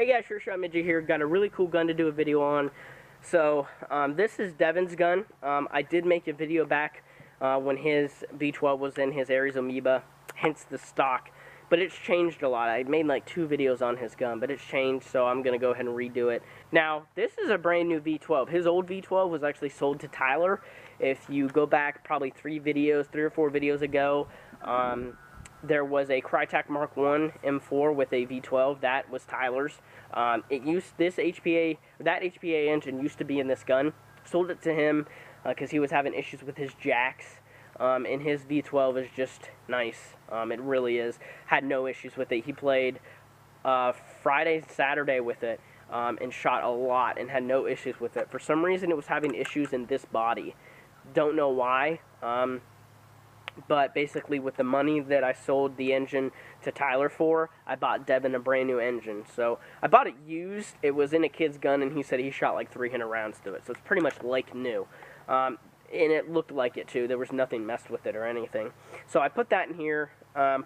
Hey guys, Sure Shot Midget here. Got a really cool gun to do a video on. So, this is Devin's gun. I did make a video back when his V12 was in his Ares Amoeba, hence the stock. But it's changed a lot. I made like 2 videos on his gun, but it's changed, so I'm going to go ahead and redo it. Now, this is a brand new V12. His old V12 was actually sold to Tyler. If you go back probably 3 or 4 videos ago, there was a Crytek Mark I M4 with a V12. That was Tyler's. It used this HPA, that HPA engine used to be in this gun. Sold it to him because he was having issues with his jacks. And his V12 is just nice. It really is. Had no issues with it. He played Friday and Saturday with it and shot a lot and had no issues with it. For some reason, it was having issues in this body. Don't know why. But basically, with the money that I sold the engine to Tyler for, I bought Devin a brand new engine. So I bought it used. It was in a kid's gun, and he said he shot like 300 rounds to it. So it's pretty much like new. And it looked like it too. There was nothing messed with it or anything. So I put that in here,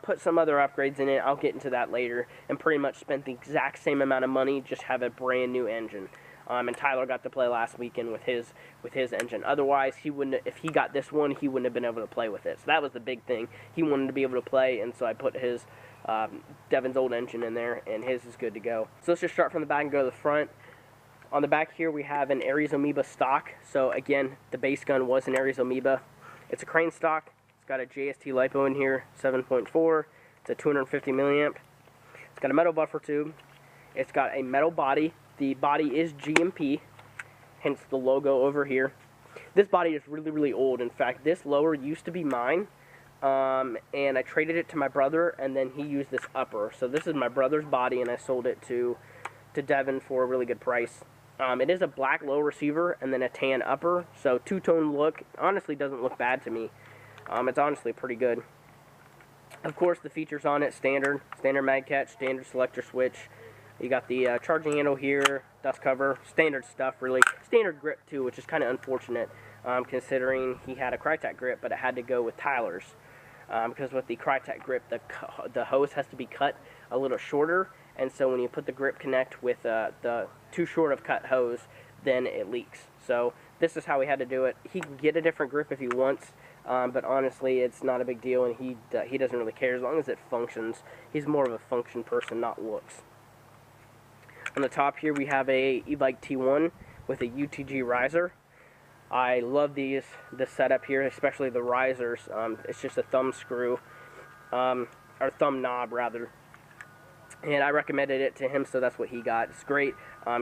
put some other upgrades in it. I'll get into that later. And pretty much spent the exact same amount of money, just have a brand new engine. And Tyler got to play last weekend with his engine. Otherwise, he wouldn't. If he got this one, he wouldn't have been able to play with it. So that was the big thing. He wanted to be able to play, and so I put his Devin's old engine in there, and his is good to go. So let's just start from the back and go to the front. On the back here, we have an Ares Amoeba stock. So again, the base gun was an Ares Amoeba. It's a crane stock. It's got a JST LiPo in here, 7.4. It's a 250 milliamp. It's got a metal buffer tube. It's got a metal body. The body is GMP, hence the logo over here. This body is really, really old. In fact, this lower used to be mine, and I traded it to my brother, and then he used this upper. So this is my brother's body, and I sold it to Devin for a really good price. It is a black low receiver and then a tan upper, so two-tone look. Honestly, doesn't look bad to me. It's honestly pretty good. Of course, the features on it, standard mag catch, standard selector switch. You got the charging handle here, dust cover, standard stuff really. Standard grip too, which is kind of unfortunate considering he had a Crytek grip, but it had to go with Tyler's. Because with the Crytek grip, the hose has to be cut a little shorter, and so when you put the grip connect with the too short of cut hose, then it leaks. So this is how we had to do it. He can get a different grip if he wants, but honestly, it's not a big deal, and he doesn't really care as long as it functions. He's more of a function person, not looks. On the top here, we have a e-bike T1 with a UTG riser. I love this setup here, especially the risers. It's just a thumb screw, or thumb knob rather. And I recommended it to him, so that's what he got. It's great.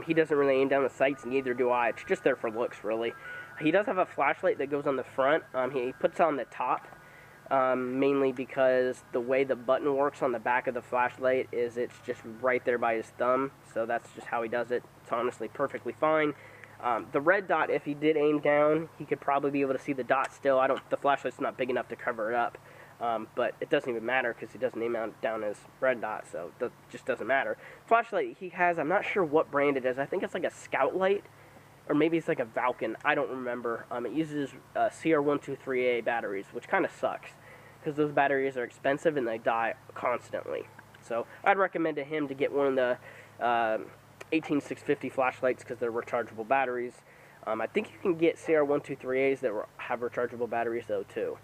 He doesn't really aim down the sights, neither do I. It's just there for looks, really. He does have a flashlight that goes on the front. He puts it on the top, mainly because the way the button works on the back of the flashlight is it's just right there by his thumb. So that's just how he does it. It's honestly perfectly fine. The red dot, if he did aim down, he could probably be able to see the dot still. The flashlight's not big enough to cover it up. But it doesn't even matter because he doesn't aim down his red dot, so it just doesn't matter. Flashlight he has, I'm not sure what brand it is. I think it's like a Scout Light, or maybe it's like a Valken. I don't remember. It uses CR123A batteries, which kind of sucks because those batteries are expensive and they die constantly. So I'd recommend to him to get one of the 18650 flashlights because they're rechargeable batteries. I think you can get CR123As that have rechargeable batteries though too.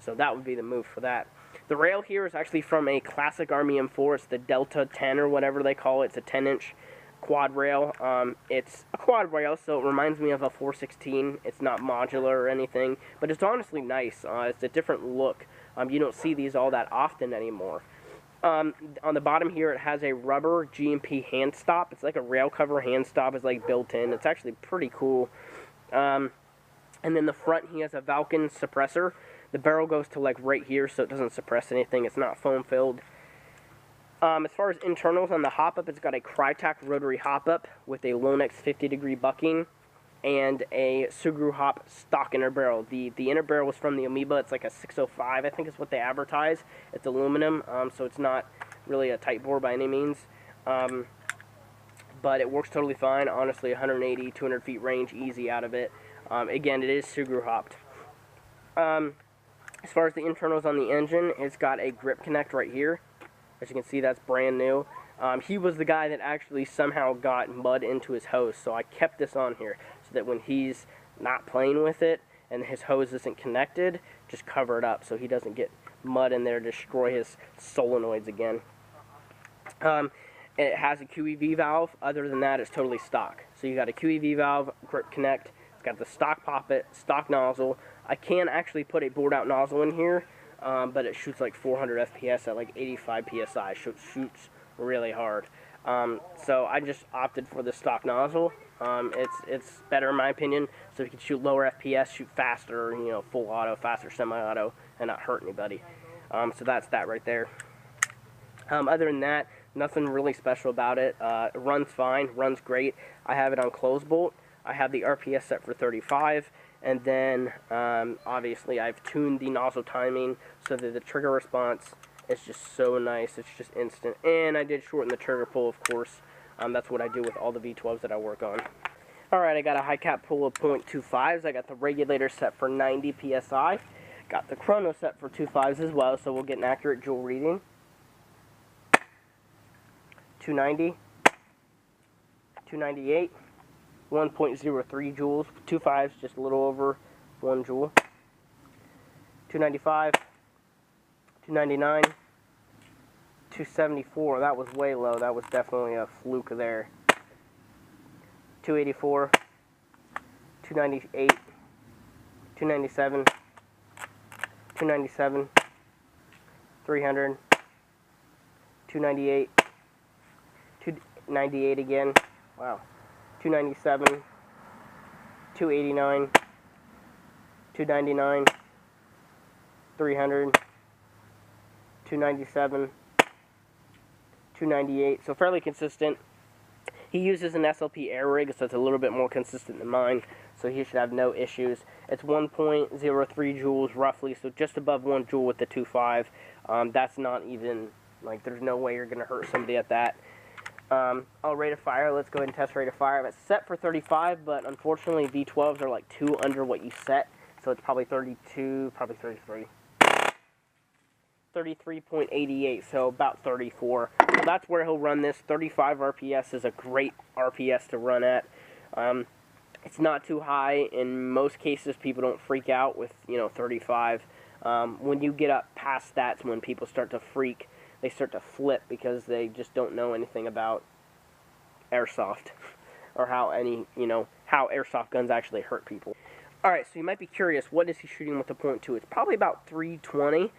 So that would be the move for that. The rail here is actually from a classic Army M4. It's the Delta 10 or whatever they call it. It's a 10-inch quad rail. It's a quad rail, so it reminds me of a 416. It's not modular or anything, but it's honestly nice. It's a different look. You don't see these all that often anymore. On the bottom here, it has a rubber GMP hand stop. It's like a rail cover hand stop. It's like built in. It's actually pretty cool. And then the front, he has a Valken suppressor. The barrel goes to like right here, so it doesn't suppress anything. It's not foam filled. As far as internals on the hop-up, it's got a Crytek rotary hop-up with a Lonex 50-degree bucking and a Sugru hop stock inner barrel. The inner barrel was from the Amoeba. It's like a 605, I think is what they advertise. It's aluminum, so it's not really a tight bore by any means. But it works totally fine. Honestly, 180, 200 feet range, easy out of it. Again, it is Sugru hopped. As far as the internals on the engine, it's got a grip connect right here. As you can see, that's brand new. He was the guy that actually somehow got mud into his hose, so I kept this on here so that when he's not playing with it and his hose isn't connected, just cover it up so he doesn't get mud in there to destroy his solenoids again. It has a QEV valve. Other than that, it's totally stock. So you got a QEV valve, grip connect. It's got the stock poppet, stock nozzle. I can actually put a bored out nozzle in here, but it shoots like 400 FPS at like 85 PSI. Shoots really hard. So I just opted for the stock nozzle. It's better in my opinion, so you can shoot lower FPS, shoot faster, you know, full auto, faster semi-auto, and not hurt anybody. So that's that right there. Other than that, nothing really special about it. It runs fine, runs great. I have it on closed bolt. I have the RPS set for 35, and then obviously I've tuned the nozzle timing so that the trigger response is just so nice. It's just instant. And I did shorten the trigger pull, of course. That's what I do with all the V12s that I work on. Alright, I got a high cap pull of 0.25s. I got the regulator set for 90 PSI. Got the chrono set for 2.5s as well, so we'll get an accurate joule reading. 290, 298, 1.03 joules, 2.5s, just a little over 1 joule. 295, 299, 274, that was way low, that was definitely a fluke there. 284, 298, 297, 297, 300, 298, 298 again, wow, 297, 289, 299, 300, 297, 298, so fairly consistent. He uses an SLP air rig, so it's a little bit more consistent than mine, so he should have no issues. It's 1.03 joules roughly, so just above 1 joule with the 2.5. That's not even, like, there's no way you're going to hurt somebody at that. I'll rate of fire. Let's go ahead and test rate of fire. It's set for 35, but unfortunately V12s are like 2 under what you set, so it's probably 32, probably 33. 33.88, so about 34. So that's where he'll run this. 35 RPS is a great RPS to run at. It's not too high. In most cases, people don't freak out with, 35. When you get up past that's when people start to freak. They start to flip because they just don't know anything about airsoft or how how airsoft guns actually hurt people. Alright, so you might be curious, what is he shooting with the .2? It's probably about 320.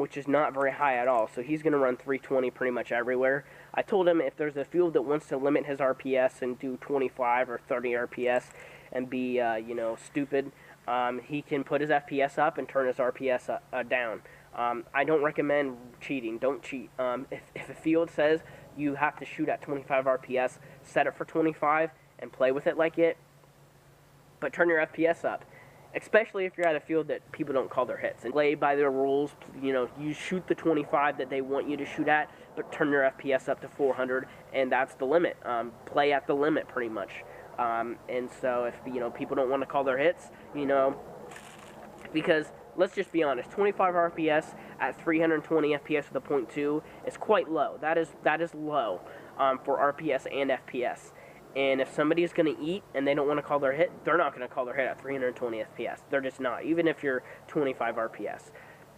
Which is not very high at all. So he's going to run 320 pretty much everywhere. I told him if there's a field that wants to limit his RPS and do 25 or 30 RPS and be, stupid, he can put his FPS up and turn his RPS down. I don't recommend cheating. Don't cheat. If a field says you have to shoot at 25 RPS, set it for 25 and play with it like it, but turn your FPS up. Especially if you're at a field that people don't call their hits. And play by their rules, you shoot the 25 that they want you to shoot at, but turn your FPS up to 400, and that's the limit. Play at the limit, pretty much. And so if, people don't want to call their hits, because let's just be honest, 25 RPS at 320 FPS with a .2 is quite low. That is low for RPS and FPS. And if somebody's going to eat and they don't want to call their hit, they're not going to call their hit at 320 FPS. They're just not, even if you're 25 RPS.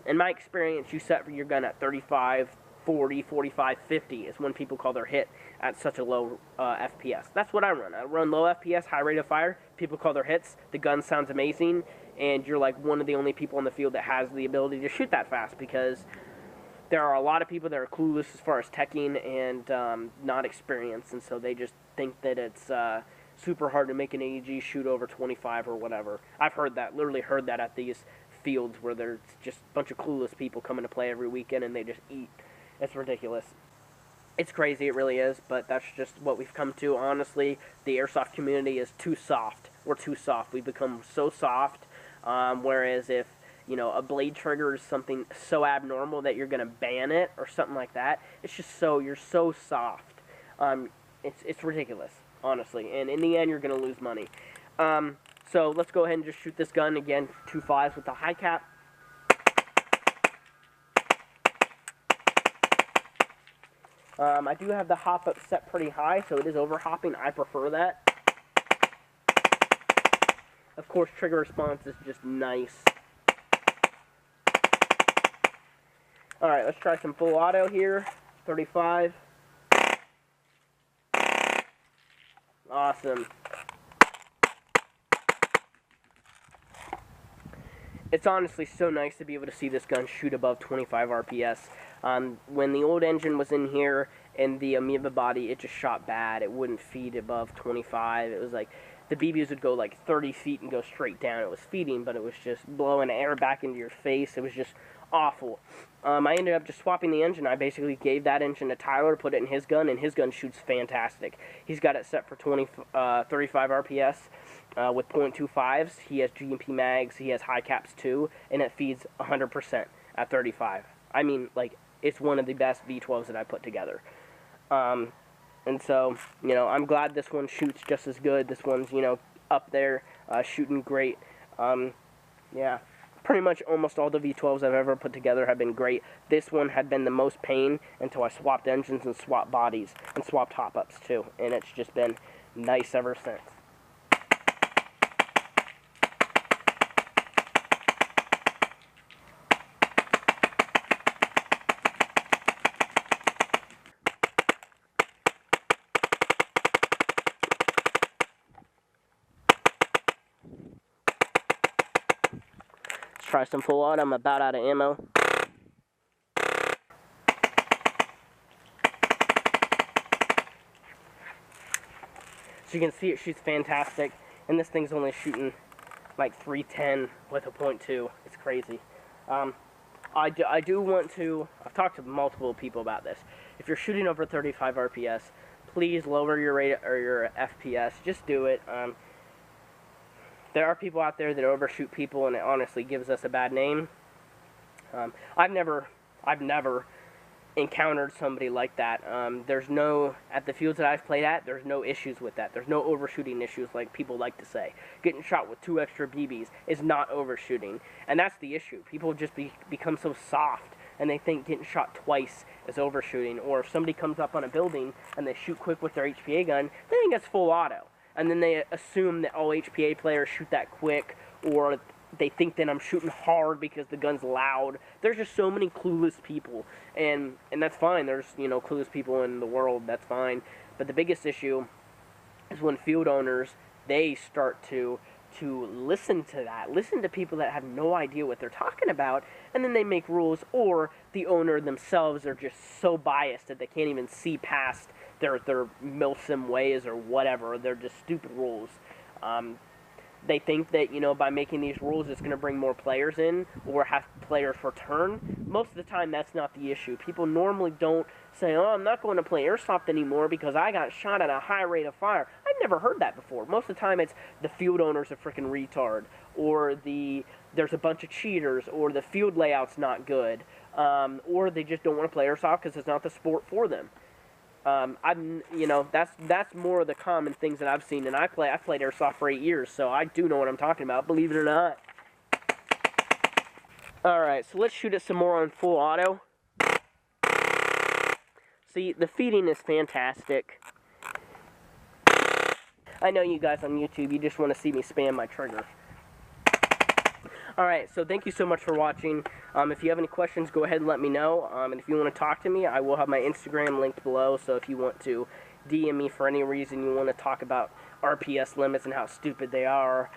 In my experience, you set your gun at 35, 40, 45, 50 is when people call their hit at such a low FPS. That's what I run. I run low FPS, high rate of fire. People call their hits. The gun sounds amazing, and you're like one of the only people in the field that has the ability to shoot that fast, because there are a lot of people that are clueless as far as teching and not experienced, and so they just think that it's super hard to make an AEG shoot over 25 or whatever. I've heard that, literally heard that at these fields where there's just a bunch of clueless people coming to play every weekend and they just eat. It's ridiculous. It's crazy, it really is, but that's just what we've come to. Honestly, the airsoft community is too soft. We're too soft. We've become so soft, whereas if a blade trigger is something so abnormal that you're going to ban it or something like that, it's just you're so soft. It's ridiculous, honestly, and in the end, you're going to lose money. So let's go ahead and just shoot this gun again, 2.5s with the high cap. I do have the hop up set pretty high, so it is over hopping. I prefer that. Of course, trigger response is just nice. Alright, let's try some full auto here. 35. Awesome. It's honestly so nice to be able to see this gun shoot above 25 RPS. When the old engine was in here and the Amoeba body, it just shot bad. It wouldn't feed above 25. It was like the BBs would go like 30 feet and go straight down. It was feeding, but it was just blowing air back into your face. It was just awful. I ended up just swapping the engine. I basically gave that engine to Tyler, put it in his gun, and his gun shoots fantastic. He's got it set for 35 RPS with .25s. He has GMP mags. He has high caps too, and it feeds 100% at 35. I mean, like, it's one of the best V12s that I put together. And so, you know, I'm glad this one shoots just as good. This one's, you know, up there, shooting great. Yeah, pretty much almost all the V12s I've ever put together have been great. This one had been the most pain until I swapped engines and swapped bodies and swapped hop-ups too. And it's just been nice ever since. Try some full auto. I'm about out of ammo. So you can see it shoots fantastic, and this thing's only shooting like 310 with a .2. It's crazy. I do want to. I've talked to multiple people about this. If you're shooting over 35 RPS, please lower your rate or your FPS. Just do it. There are people out there that overshoot people, and it honestly gives us a bad name. I've never encountered somebody like that. There's no, at the fields that I've played at, there's no issues with that. There's no overshooting issues like people like to say. Getting shot with 2 extra BBs is not overshooting, and that's the issue. People just become so soft, and they think getting shot twice is overshooting. Or if somebody comes up on a building and they shoot quick with their HPA gun, they think it's full auto. And then they assume that all HPA players shoot that quick, or they think that I'm shooting hard because the gun's loud. There's just so many clueless people, and that's fine. There's, you know, clueless people in the world, that's fine. But the biggest issue is when field owners, they start to listen to that. Listen to people that have no idea what they're talking about, and then they make rules, or the owner themselves are just so biased that they can't even see past their milsim ways or whatever. They're just stupid rules. They think that, you know, by making these rules it's going to bring more players in or have players return. Most of the time that's not the issue. People normally don't say, oh, I'm not going to play airsoft anymore because I got shot at a high rate of fire. I've never heard that before. Most of the time it's the field owner's a freaking retard, or there's a bunch of cheaters, or the field layout's not good, or they just don't want to play airsoft because it's not the sport for them. You know, that's more of the common things that I've seen, and I've played airsoft for 8 years, so I do know what I'm talking about, believe it or not. Alright, so let's shoot it some more on full auto. See, the feeding is fantastic. I know you guys on YouTube, you just want to see me spam my trigger. Alright, so thank you so much for watching. If you have any questions, go ahead and let me know. And if you want to talk to me, I will have my Instagram linked below. So if you want to DM me for any reason, you want to talk about RPS limits and how stupid they are,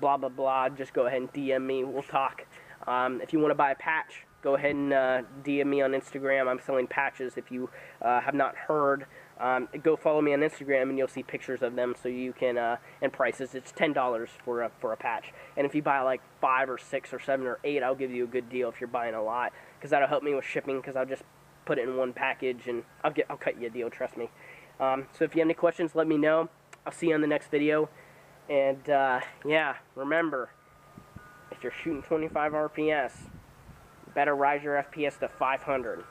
blah, blah, blah, just go ahead and DM me. We'll talk. If you want to buy a patch, go ahead and DM me on Instagram. I'm selling patches. If you have not heard, go follow me on Instagram and you'll see pictures of them, so you can, and prices. It's $10 for a patch. And if you buy like 5 or 6 or 7 or 8, I'll give you a good deal if you're buying a lot, because that'll help me with shipping, because I'll just put it in one package and I'll cut you a deal, trust me. So if you have any questions, let me know. I'll see you on the next video. And yeah, remember, if you're shooting 25 RPS, better rise your FPS to 500.